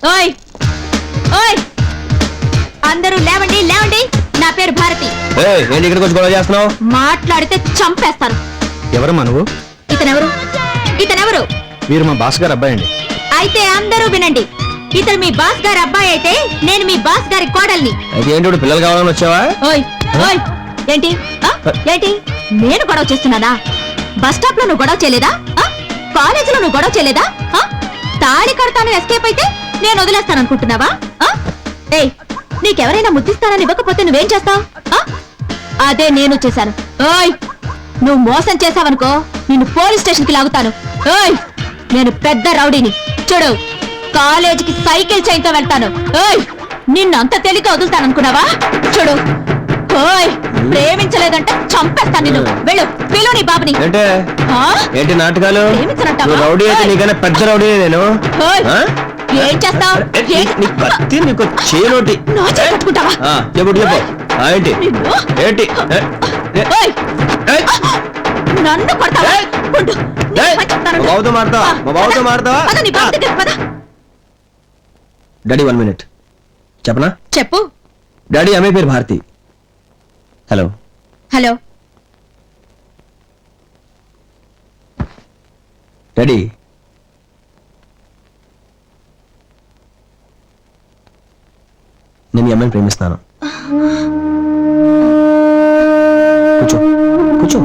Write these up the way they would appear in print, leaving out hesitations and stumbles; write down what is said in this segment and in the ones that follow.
ఓయ్ ఓయ్ అందరూ లేవండి లేవండి. నా పేరు భారతి. ఏంటి ఇక్కడికి వచ్చి గొడవ చేస్తున్నావు? మాట్లాడితే చంపేస్తాను. ఎవరమ్మా నువ్వు? ఇతనెవరు? వీరు మా బాస్ గారు అబ్బాయి అండి. అయితే అందరూ వినండి. ఇతను మీ బాస్ గారి అబ్బాయి అయితే నేను మీ బాస్ గారి కోడల్ని. అయితే ఏంటి ఇప్పుడు పిల్లలు కావాలని వచ్చావా? ఓయ్ ఓయ్ ఏంటి ఏంటి నేను గొడవ చేస్తున్నానా? బస్ స్టాప్ లో నువ్వు గొడవ చేయలేదా? కాలేజీలో నువ్వు గొడవ చేయలేదా? తాళి కడతాను ఎస్కేప్ అయితే నేను వదిలేస్తాను అనుకుంటున్నావా? ఏయ్ నీకెవరైనా ముద్దిస్తానని ఇవ్వకపోతే నువ్వేం చేస్తావు? అదే నేను చేశాను. ఓయ్ నువ్వు మోసం చేసావనుకో నిన్ను పోలీస్ స్టేషన్ కి లాగుతాను. ఓయ్ నేను పెద్ద రౌడీని. చూడు కాలేజీకి సైకిల్ చైన్తో వెళ్తాను. ఓయ్ నిన్ను అంత తేలిక వదులుతాననుకున్నావా? చూడు ఓయ్ ప్రేమించలేదంటే చంపేస్తాను నిన్ను. వెళ్ళు పిలు నీ బాబుని. ఏంటి నాటకాలు? రౌడీ అయితే నీకన్నా పెద్ద రౌడీ నేను. ఏం చేస్తావు? పట్టుకుంటావా? చెప్పు చెప్పు ఏంటి ఏంటి? నన్ను కొడతావా? బాబుతో మారుతావా? మా బాబుతో మారుతావా? డాడీ 1 minute చెప్పనా? చెప్పు. డాడీ అమ్మాయి పేరు భారతి. హలో హలో డాడీ నేను ఈ అమ్మాయిని ప్రేమిస్తాను. కూర్చో కూర్చో.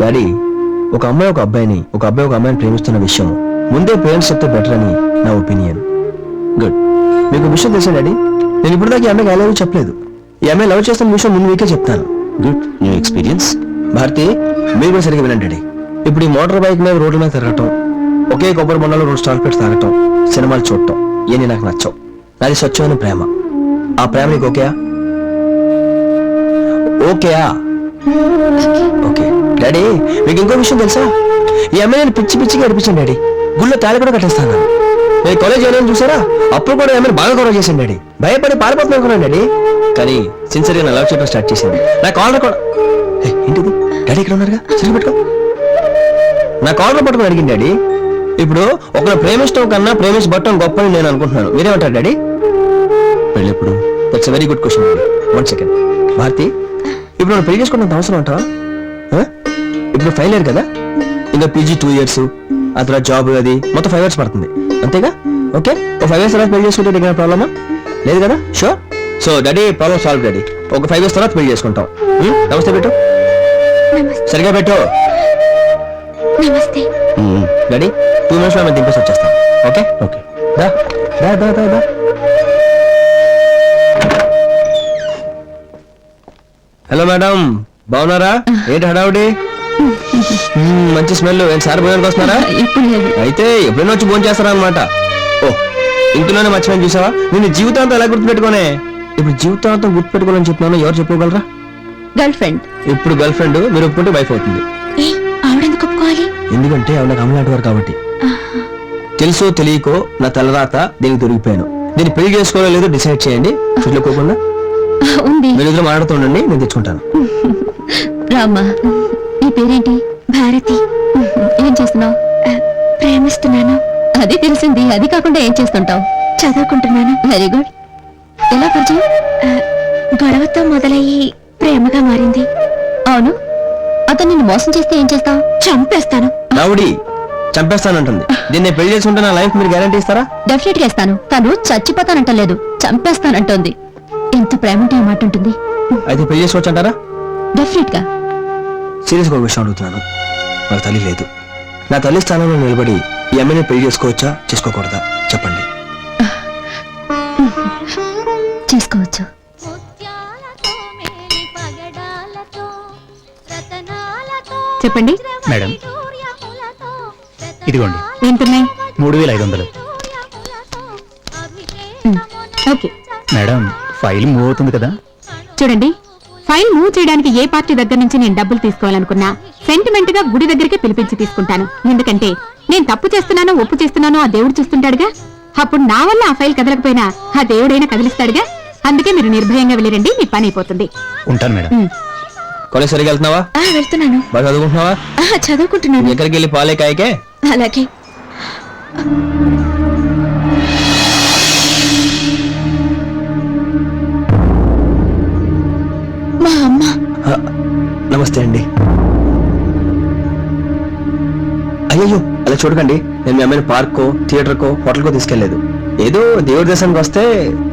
డాడీ ఒక అమ్మాయి ఒక అబ్బాయి ఒక అమ్మాయిని ప్రేమిస్తున్న విషయం ముందే పేరెంట్స్ చెప్తే బెటర్ అని నా ఒపీనియన్. గుడ్. మీకు విషయం తెలుసా డాడీ? నేను ఇప్పుడు దాకా ఈ అమ్మాయికి ఐ లవ్ యూ చెప్పలేదు. ఈ అమ్మాయి లవ్ చేస్తున్న విషయం ముందు మీకే చెప్తాను. Good new experience. భారతి మీరు కూడా సరిగ్గా వినండి డాడీ. ఇప్పుడు ఈ మోటార్ బైక్ మీద రోడ్ల మీద తిరగటం, ఒకే కొబ్బరి బొండలో 2 స్టాల్ పెట్టి తాగటం, సినిమాలు చూడటం ఇవన్నీ నాకు నచ్చవు. నాది స్వచ్ఛమైన ప్రేమ. ఆ ప్రేమ నీకు ఓకేయా? ఓకేయా? ఓకే. డాడీ మీకు ఇంకో విషయం తెలుసా? ఈ అమ్మాయి నేను పిచ్చి పిచ్చిగా అనిపించాను డాడీ. గుళ్ళో తాళి కూడా కట్టేస్తాను. నేను కాలేజ్ అయినా చూసారా? అప్పుడు కూడా ఏమైనా బాగా గొడవ చేశాను డాడీ. భయపడి పారిపోతున్నా అనుకున్నాను డాడీ. కానీ సిన్సియర్గా నా లవ్ చేయడం స్టార్ట్ చేసింది. నా కాలర్ కూడా ఏంటిది డాడీ ఇక్కడ ఉన్నారుగా సరిగ్గా పెట్టుకో. నా కాలర్ పట్టుకుని అడిగింది డాడీ. ఇప్పుడు ఒకరు ప్రేమిష్టం కన్నా ప్రేమించబట్టం గొప్ప అని నేను అనుకుంటున్నాను. మీరేమంటారు డాడీ? పెళ్ళెప్పుడు? That's very good question daddy. 1 second. Bharathi ఇప్పుడు మనం పెళ్లి చేసుకున్నంత అవసరం అంటావా? ఇప్పుడు 5 years కదా, ఇంకా పీజీ 2 years, ఆ తర్వాత జాబ్ అది మొత్తం 5 years పడుతుంది అంతేగా? ఓకే ఒక 5 years తర్వాత పెళ్లి చేసుకుంటే నీకు ప్రాబ్లమా? లేదు కదా? Sure. So daddy problem solve daddy. ఒక 5 years తర్వాత పెళ్లి చేసుకుంటాం. నమస్తే పెట్టు. సరిగా పెట్టు. డాడీ 2 minutes లో మేము దింపేసి వచ్చేస్తాం. Okay okay. దా దా దా దా దా. హలో మేడం బాగున్నారా? ఏంటి హడావుడి? మంచి స్మెల్. ఏంటి సార్ భోజనానికి వస్తున్నారా? అయితే ఎప్పుడైనా వచ్చి భోజనం చేస్తారా అనమాట. ఓ ఇంట్లోనే మర్చిపోయి చూసావా? నేను జీవితాంతం ఎలా గుర్తుపెట్టుకోనే? ఇప్పుడు జీవితాంతం గుర్తుపెట్టుకోవాలని చెప్తున్నాను. ఎవరు చెప్పుకోగలరా? Girlfriend. ఇప్పుడు గర్ల్ ఫ్రెండ్, మీరు ఒప్పుకుంటే వైఫ్ అవుతుంది. ఎందుకంటే ఆవిడ అమలాంటి వారు కాబట్టి. తెలుసో తెలియకో నా తలరాత దీనికి దొరికిపోయాను. దీన్ని పెళ్లి చేసుకోవాలో లేదో డిసైడ్ చేయండి. చూసుకోకుండా మీరు ఇద్దరు మాట్లాడుతుండండి, నేను తెచ్చుకుంటాను. రామ్మా నీ పేరేంటి? భారతి. ఏం చేస్తున్నావు? ప్రేమిస్తున్నాను. అది తెలిసింది. అది కాకుండా ఏం చేస్తుంటావు? చదువుకుంటున్నాను. Very good. ఎలా పరిచయం? గొడవతో మొదలయ్యి ప్రేమగా మారింది. అవును. అతను నిన్ను మోసం చేస్తే ఏం చేస్తావు? చంపేస్తాను. రౌడీ చంపేస్తానంటుంది. దీన్ని పెళ్లి చేసుకుంటే నా లైఫ్ మీరు గ్యారంటీ ఇస్తారా? డెఫినెట్ గా ఇస్తాను. తను చచ్చిపోతానంటలేదు, చంపేస్తానంటోంది. ఎంత ప్రేమ ఉంటే ఆ మాట ఉంటుంది. అయితే పెళ్లి చేసుకోవచ్చు అంటారా? డెఫినెట్ గా. సీరియస్ గా ఒక విషయం అడుగుతున్నాను. నాకు తల్లి లేదు. నా తల్లి స్థానంలో నిలబడి ఈ అమ్మాయిని పెళ్లి చేసుకోవచ్చా చేసుకోకూడదా చెప్పండి. చేసుకోవచ్చు. చెప్పండి మేడం. ఇదిగోండి ఏంటున్నాయి? 3500. ఓకే మేడం ఫైల్ మూవ్ అవుతుంది కదా? చూడండి, ఫైల్ మూవ్ చేయడానికి ఏ పార్టీ దగ్గర నుంచి నేను డబ్బులు తీసుకోవాలనుకున్నా సెంటిమెంట్ గా గుడి దగ్గరికి పిలిపించి తీసుకుంటాను. ఎందుకంటే నేను తప్పు చేస్తున్నానో ఒప్పు చేస్తున్నానో ఆ దేవుడు చూస్తుంటాడుగా. అప్పుడు నా వల్ల ఆ ఫైల్ కదలకపోయినా ఆ దేవుడైనా కదిలిస్తాడుగా. అందుకే మీరు నిర్భయంగా వెళ్ళిరండి, మీ పని అయిపోతుంది. ఉంటాను మేడం. కాలేజ్ సరిగా వెళ్తున్నావా? వెళ్తున్నాను. బాగా చదువుకుంటున్నావా? చదువుకుంటున్నాను. ఎక్కడికి వెళ్ళి పాలే కాయకే. అలాగే. మా అమ్మ. ఆ, నమస్తే అండి. అయ్యో అలా చూడకండి, నేను మీ అమ్మాయిని పార్కో థియేటర్కో హోటల్కో తీసుకెళ్లేదు. ఏదో దేవుడి దర్శనానికి వస్తే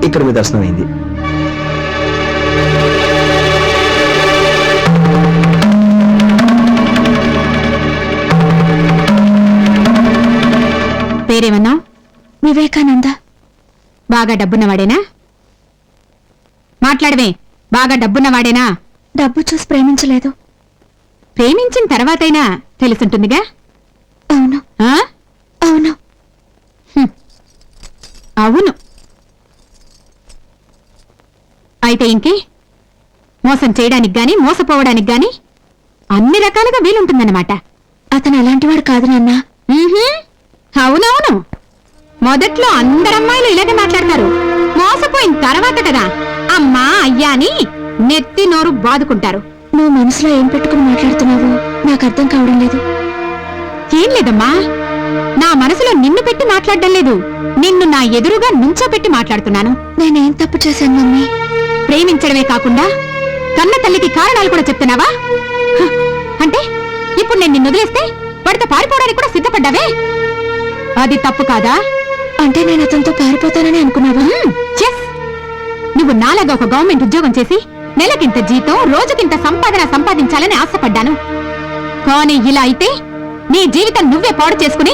ఇక్కడ మీ దర్శనం అయింది. పేరేమన్నా? వివేకానంద. బాగా డబ్బున్నవాడేనా? మాట్లాడవే, బాగా డబ్బున్నవాడేనా? డబ్బు చూసి ప్రేమించలేదు. ప్రేమించిన తర్వాతైనా తెలుసుంటుందిగా. అవును. అవును. అవును అయితే ఇంకే మోసం చేయడానికి గాని మోసపోవడానికి గాని అన్ని రకాలుగా వీలుంటుందన్నమాట. అతను అలాంటివాడు కాదు నాన్న. అవునవును, మొదట్లో అందరమ్మాయిలు ఇలాగే మాట్లాడతారు. మోసపోయిన తర్వాత కదా అమ్మా అయ్యా అని నెత్తి నోరు బాదుకుంటారు. నువ్వు మనసులో ఏం పెట్టుకుని మాట్లాడుతున్నావో నాకు అర్థం కావడం లేదు. ఏం లేదమ్మా, నా మనసులో నిన్ను పెట్టి మాట్లాడడం లేదు, నిన్ను నా ఎదురుగా నుంచోపెట్టి మాట్లాడుతున్నాను. నేనేం తప్పు చేశాను మమ్మీ? ప్రేమించడమే కాకుండా కన్న తల్లికి కారణాలు కూడా చెప్తున్నావా? అంటే ఇప్పుడు నేను నిన్ను వదిలేస్తే వాడితో పారిపోవడానికి కూడా సిద్ధపడ్డావే, అది తప్పు కాదా? అంటే నేను అతనితో పారిపోతానని అనుకున్నావా? చెస్, నువ్వు నాలాగా ఒక గవర్నమెంట్ ఉద్యోగం చేసి నెలకింత జీతం రోజుకింత సంపాదన సంపాదించాలని ఆశపడ్డాను. కానీ ఇలా అయితే నీ జీవితం నువ్వే పాడు చేసుకుని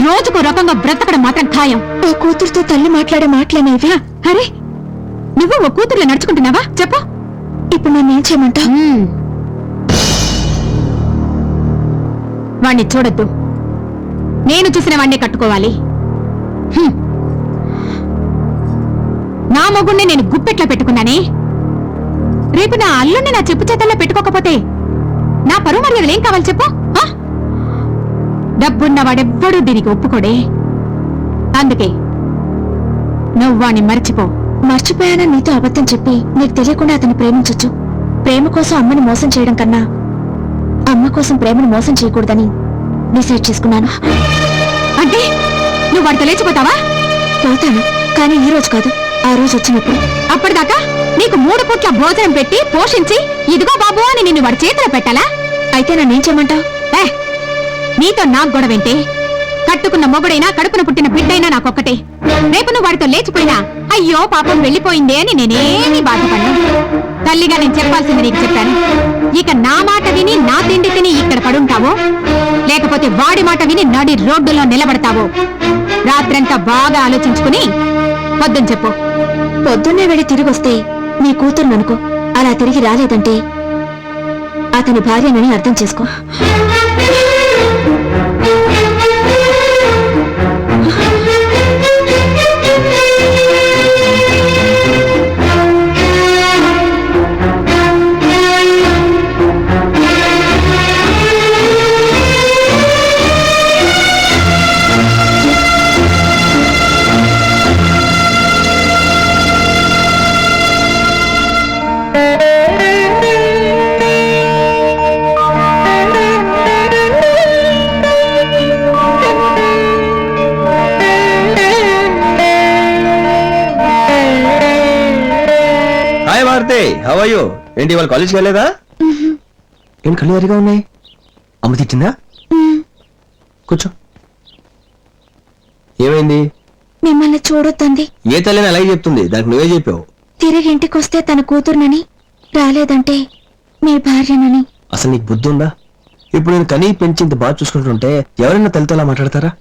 రోజుకు రకంగా బ్రతకడం మాత్రం ఖాయం. ఓ కూతురుతో తల్లి మాట్లాడే మాటలేనేవి? అరే, నువ్వు ఓ కూతురులో నడుచుకుంటున్నావా? చెప్పు, ఇప్పుడు నేనేం చేయమంటావు? వాణ్ణి చూడొద్దు, నేను చూసిన వాణ్ణి కట్టుకోవాలి. నా మొగుణ్ణి నేను గుప్పెట్లో పెట్టుకున్నానే, రేపు నా అల్లుణ్ణి నా చెప్పు చేతల్లో పెట్టుకోకపోతే నా పరువు మర్యాదలు ఏం కావాలి చెప్పు? డబ్బున్నవాడెవ్వడూ దీనికి ఒప్పుకోడే. అందుకే నువ్వు వాణ్ణి మర్చిపో. మర్చిపోయానని నీతో అబద్ధం చెప్పి నీకు తెలియకుండా అతన్ని ప్రేమించొచ్చు. ప్రేమ కోసం అమ్మని మోసం చేయడం కన్నా అమ్మ కోసం ప్రేమను మోసం చేయకూడదని డిసైడ్ చేసుకున్నాను. అంటే నువ్వు వాడితో లేచిపోతావా? పోతాను, కానీ ఈ రోజు కాదు, ఆ రోజు వచ్చినప్పుడు. అప్పటిదాకా నీకు 3 పూట్ల భోజనం పెట్టి పోషించి ఇదిగో బాబు అని నిన్ను వాడి చేతిలో పెట్టాలా? అయితే నన్నేం చేయమంటావు? నీతో నాకు గొడవేంటే? కట్టుకున్న మొగుడైనా కడుపున పుట్టిన బిడ్డైనా నాకొక్కటే. రేపు నువ్వు వాడితో లేచిపోయినా అయ్యో పాపం వెళ్ళిపోయిందే అని నేనేమీ బాధపడ్డా. తల్లిగా నేను చెప్పాల్సింది నీకు చెప్పాను. ఇక నా మాట విని నా తిండి తిని ఇక్కడ పడుంటావో, లేకపోతే వాడి మాట విని నడి రోడ్డులో నిలబడతావో రాత్రంతా బాగా ఆలోచించుకుని పొద్దున్న చెప్పు. పొద్దున్నే వెళ్ళి తిరిగొస్తే నీ కూతురు అనుకో, అలా తిరిగి రాలేదంటే అతని భార్యనని అర్థం చేసుకో. How are you? ఏంటి వాళ్ళ కాలేజ్కి వెళ్ళలేదా? ఏంటి కళ్ళు ఎరిగా ఉన్నాయి? అమ్మ తిట్టిందా? కూర్చో. ఏమైంది? మిమ్మల్ని చూడొద్దంది. ఏ తల్లిని అలాగే చెప్తుంది, దానికి నువ్వే చెప్పావు. తిరిగి ఇంటికొస్తే తన కూతురునని, రాలేదంటే మీ భార్యనని. అసలు నీకు బుద్ధి ఉందా? ఇప్పుడు నేను కనీ పెంచి ఇంత బాగా చూసుకుంటుంటే ఎవరైనా తల్లితో అలా మాట్లాడతారా?